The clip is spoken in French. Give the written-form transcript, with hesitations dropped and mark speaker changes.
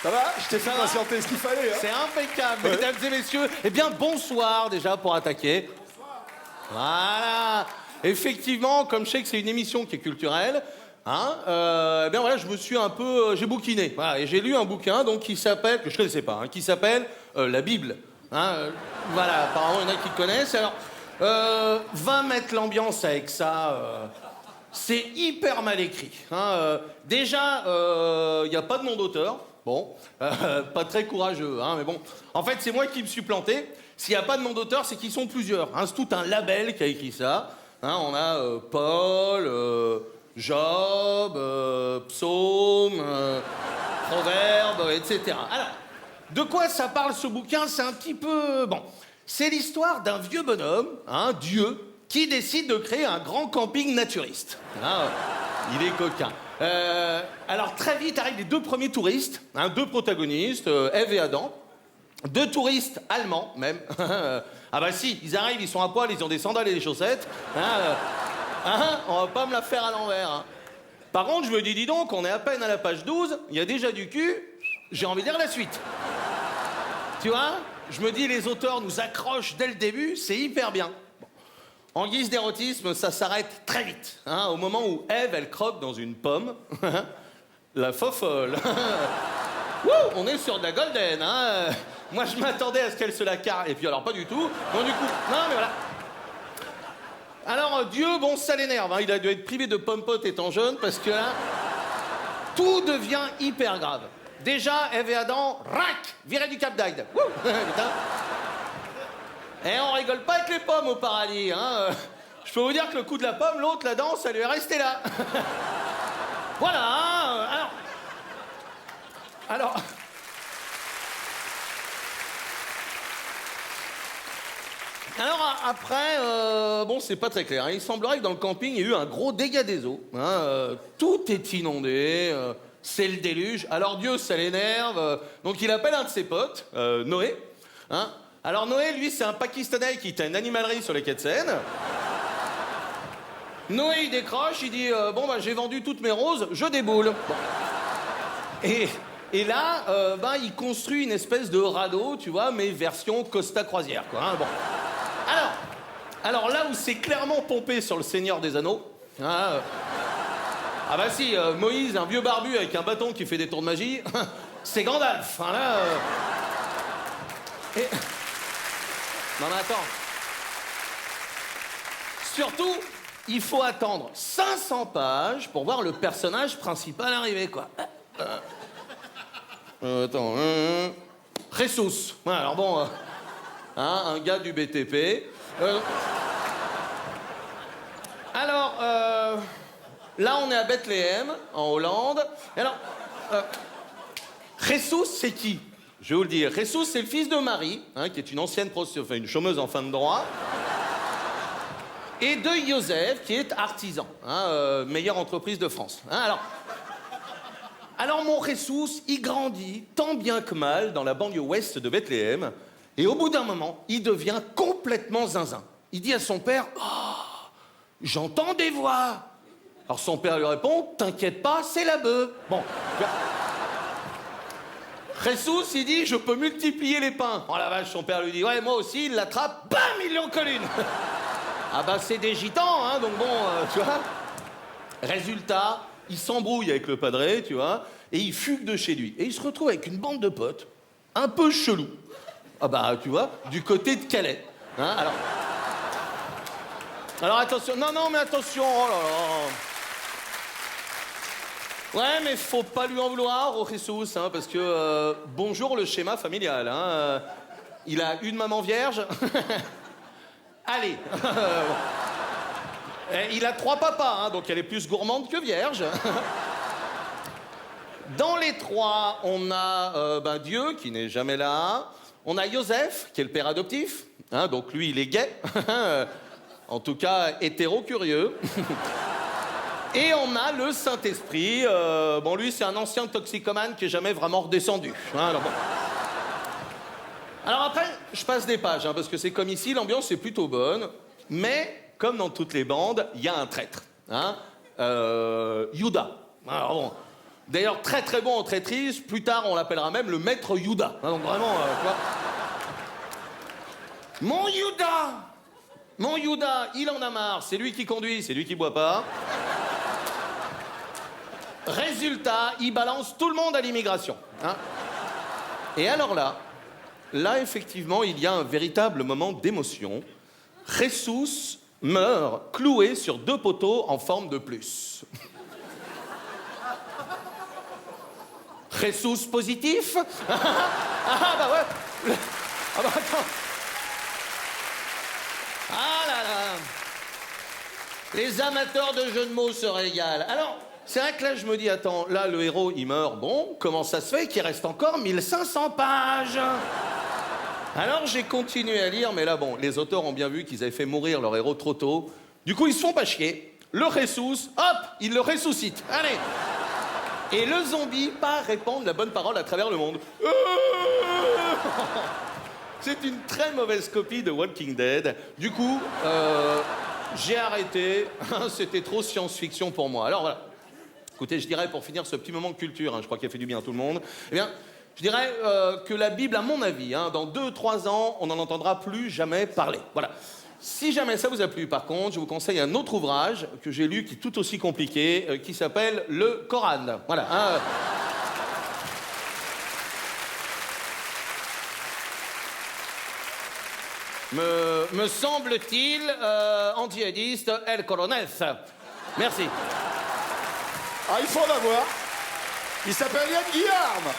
Speaker 1: Ça va? Je t'ai fait patienter ce qu'il fallait. Hein.
Speaker 2: C'est impeccable, mesdames et messieurs. Eh bien, bonsoir déjà pour attaquer. Voilà. Effectivement, comme je sais que c'est une émission qui est culturelle, hein, eh bien voilà, je me suis un peu, j'ai bouquiné. Voilà, et j'ai lu un bouquin donc qui s'appelle, que je connaissais pas, hein, qui s'appelle la Bible. Hein, voilà, apparemment il y en a qui le connaissent. Alors, va mettre l'ambiance avec ça. C'est hyper mal écrit. Hein, déjà, il n'y a pas de nom d'auteur. Bon, pas très courageux, hein, mais bon. En fait, c'est moi qui me suis planté. S'il n'y a pas de nom d'auteur, c'est qu'ils sont plusieurs. Hein, c'est tout un label qui a écrit ça. Hein, on a Paul, Job, Psaume, Proverbe, etc. Alors, de quoi ça parle ce bouquin? C'est un petit peu... Bon, c'est l'histoire d'un vieux bonhomme, hein, Dieu, qui décide de créer un grand camping naturiste. Hein, il est coquin. Alors très vite arrivent les deux premiers touristes, hein, deux protagonistes, Ève et Adam. Deux touristes allemands, même. Ah bah si, ils arrivent, ils sont à poil, ils ont des sandales et des chaussettes. On va pas me la faire à l'envers. Hein. Par contre, je me dis donc, on est à peine à la page 12, il y a déjà du cul, j'ai envie de lire la suite. Tu vois? Je me dis, les auteurs nous accrochent dès le début, c'est hyper bien. En guise d'érotisme, ça s'arrête très vite. Hein, au moment où Ève, elle croque dans une pomme. La fofolle. Wouh, on est sur de la golden. Hein. Moi, je m'attendais à ce qu'elle se la carre. Et puis alors, pas du tout. Non, du coup, non, mais voilà. Alors, Dieu, bon, ça l'énerve. Hein. Il a dû être privé de pommes-potes étant jeune parce que là, tout devient hyper grave. Déjà, Ève et Adam, rac, virés du Cap d'Agde. Wouh, putain. Et on rigole pas avec les pommes au paradis, hein. Je peux vous dire que le coup de la pomme, l'autre, la danse, elle lui est restée là. Voilà, hein. Alors... après, bon, c'est pas très clair. Hein. Il semblerait que dans le camping, il y a eu un gros dégât des eaux. Hein. Tout est inondé, c'est le déluge. Alors Dieu, ça l'énerve. Donc il appelle un de ses potes, Noé. Hein. Alors Noé, lui, c'est un Pakistanais qui tient une animalerie sur les quais de Seine. Noé, il décroche, il dit bon, bah, j'ai vendu toutes mes roses, je déboule. Bon. Et là, il construit une espèce de radeau, tu vois, mais version Costa Croisière, quoi. Hein, bon. Alors là où c'est clairement pompé sur le Seigneur des Anneaux, hein, ah bah si, Moïse, un vieux barbu avec un bâton qui fait des tours de magie, c'est Gandalf. Hein, là, Non mais attends. Surtout, il faut attendre 500 pages pour voir le personnage principal arriver, quoi. Attends. Jesus. Ouais, alors bon, hein, un gars du BTP. Alors, là, on est à Bethléem, en Hollande. Et alors, Jesus, c'est qui? Je vais vous le dire. Jesus, c'est le fils de Marie, hein, qui est une ancienne prostituée, une chômeuse en fin de droit. Et de Joseph, qui est artisan, hein, meilleure entreprise de France. Hein, alors mon Jesus, il grandit tant bien que mal dans la banlieue ouest de Bethléem. Et au bout d'un moment, il devient complètement zinzin. Il dit à son père, « Oh, j'entends des voix !» Alors son père lui répond, « T'inquiète pas, c'est la bœuf. » Bon. Jesus, il dit, « Je peux multiplier les pains. » Oh la vache, son père lui dit, « Ouais, moi aussi, il l'attrape, bam, il l'encole une. » Ah bah c'est des gitans, hein, donc bon, tu vois. Résultat, il s'embrouille avec le padré, tu vois, et il fugue de chez lui. Et il se retrouve avec une bande de potes, un peu chelou. Ah bah, tu vois, du côté de Calais. Hein, alors attention, non, mais attention, oh là là. Ouais, mais faut pas lui en vouloir au Jesus, hein, parce que, bonjour le schéma familial, hein. Il a une maman vierge. Allez. Il a 3 papas, hein, donc elle est plus gourmande que vierge. Dans les 3, on a Dieu, qui n'est jamais là. On a Joseph, qui est le père adoptif. Hein, donc lui, il est gay. En tout cas, hétéro-curieux. Et on a le Saint-Esprit. Bon, lui, c'est un ancien toxicomane qui n'est jamais vraiment redescendu. Hein, alors après, je passe des pages, hein, parce que c'est comme ici, l'ambiance est plutôt bonne. Mais, comme dans toutes les bandes, il y a un traître. Hein, Judas. Alors bon, D'ailleurs, très très bon en traîtrise. Plus tard, on l'appellera même le maître Yoda. Hein, donc vraiment, tu vois. Mon Yoda, il en a marre. C'est lui qui conduit, c'est lui qui boit pas. Résultat, il balance tout le monde à l'immigration. Hein. Et alors là, effectivement, il y a un véritable moment d'émotion. Jesus meurt cloué sur 2 poteaux en forme de plus. Jesus positif. Ah bah ouais. Ah bah attends. Ah là là. Les amateurs de jeux de mots se régalent. Alors, c'est vrai que là, je me dis, attends, là, le héros, il meurt. Bon, comment ça se fait qu'il reste encore 1500 pages? Alors, j'ai continué à lire, mais là, bon, les auteurs ont bien vu qu'ils avaient fait mourir leur héros trop tôt. Du coup, ils se font pas chier. Le Jesus, hop, ils le ressuscitent. Allez. Et le zombie part répandre la bonne parole à travers le monde. C'est une très mauvaise copie de Walking Dead. Du coup, j'ai arrêté. C'était trop science-fiction pour moi. Alors voilà. Écoutez, je dirais, pour finir ce petit moment de culture, je crois qu'il a fait du bien à tout le monde, eh bien, je dirais que la Bible, à mon avis, dans 2-3 ans, on n'en entendra plus jamais parler. Voilà. Si jamais ça vous a plu, par contre, je vous conseille un autre ouvrage que j'ai lu qui est tout aussi compliqué, qui s'appelle le Coran. Voilà. Me semble-t-il, anti-djihadiste, El Coronel. Merci.
Speaker 1: Ah, il faut en avoir. Il s'appelle Yann Guillaume.